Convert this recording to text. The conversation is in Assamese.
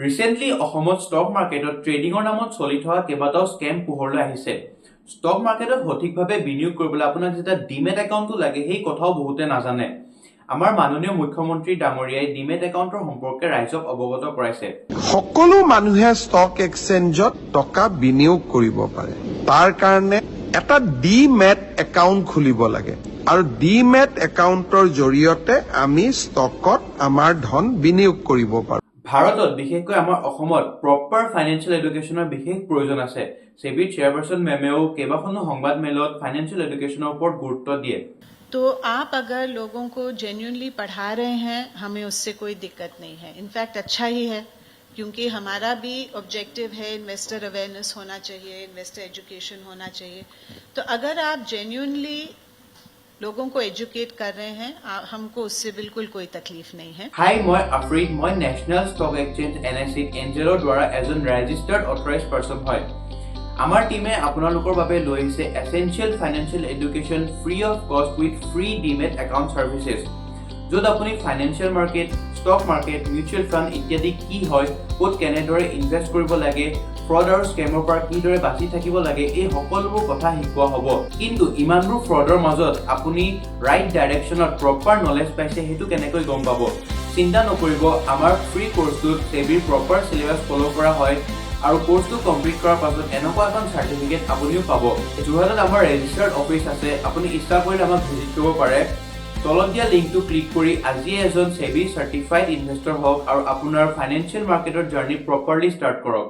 ৰিসেন্টলি অসমত ষ্টক মাৰ্কেটত ট্ৰেডিংৰ নামত চলি থকা কেইবাটাও স্কেম পোহৰলৈ আহিছে। ষ্টক মাৰ্কেটত সঠিকভাৱে বিনিয়োগ কৰিবলৈ আপোনাক যেটা ডিমেট একাউণ্টটো লাগে সেই কথাও বহুতে নাজানে। আমাৰ মাননীয় মুখ্যমন্ত্ৰী ডাঙৰীয়াই ডিমেট একাউণ্টৰ সম্পৰ্কে ৰাইজক অৱগত কৰাইছে। সকলো মানুহে ষ্টক এক্সচেঞ্জত টকা বিনিয়োগ কৰিব পাৰে। তাৰ কাৰণে এটা ডিমেট একাউণ্ট খুলিব লাগে আৰু ডিমেট একাউণ্টৰ জৰিয়তে আমি ষ্টকত আমাৰ ধন বিনিয়োগ কৰিব পাৰোঁ। ভাৰতত বিশেষকৈ আমাৰ অসমত প্ৰপাৰ ফাইনেন্সিয়েল এডুকেশ্যনৰ বিশেষ প্ৰয়োজন আছে। সেবিৰ চেয়াৰপাৰ্সন মেমেও কেইবাখনো সংবাদ মেলত ফাইনেন্সিয়েল এডুকেশ্যনৰ ওপৰত গুৰুত্ব দিয়ে। तो आप अगर लोगों को जेन्युइनली पढ़ा रहे हैं, हमें उससे कोई दिक्कत नहीं है। इनफैक्ट अच्छा ही है, क्योंकि हमारा भी ऑब्जेक्टिव है इन्वेस्टर अवेयरनेस होना चाहिए, इन्वेस्टर एजुकेशन होना चाहिए। तो अगर आप जेन्युइनली लोगों को एजुकेट कर रहे हैं, हमको उससे बिल्कुल कोई तकलीफ नहीं है। हाय, मैं अफ्रीद, मैं नेशनल स्टॉक एक्सचेंज एनएससी एंजेলৰ দ্বাৰা এজন ৰেজিষ্টাৰ্ড অথৰাইজড পাৰ্সন হয়। আমাৰ টিমে আপোনালোকৰ বাবে লৈ আহিছে essential financial education free of কষ্ট উইথ ফ্ৰী ডিমেট একাউণ্ট সাৰ্ভিসেছ, য'ত আপুনি financial market, stock market, mutual fund ইত্যাদি কি হয়, ক'ত কেনেদৰে ইনভেষ্ট কৰিব লাগে, ফ্ৰড আৰু স্কেমৰ পৰা কিদৰে বাচি থাকিব লাগে, এই সকলোবোৰ কথা শিকোৱা হ'ব। কিন্তু ইমানবোৰ ফ্ৰডৰ মাজত আপুনি ৰাইট ডাইৰেকশ্যনত প্ৰপাৰ নলেজ পাইছে সেইটো কেনেকৈ গম পাব? চিন্তা নকৰিব, আমাৰ ফ্ৰী কোৰ্সটোত সেবিৰ প্ৰপাৰ সিলেবাস ফলো কৰা হয় আৰু কোৰ্সটো কমপ্লিট কৰাৰ পাছত এনেকুৱা এখন সাৰ্টিফিকেট আপুনিও পাব। যোৰহাটত আমাৰ ৰেজিষ্টাৰ্ড অফিচ আছে, আপুনি ইচ্ছা কৰিলে আমাক ভিজিট কৰিব পাৰে। তলত দিয়া লিংকটো ক্লিক কৰি আজি এজন সেবি চাৰ্টিফাইড ইনভেষ্টৰ হওক আৰু আপোনাৰ ফাইনেন্সিয়েল মাৰ্কেটৰ জাৰ্নি প্ৰপাৰলি ষ্টাৰ্ট কৰক।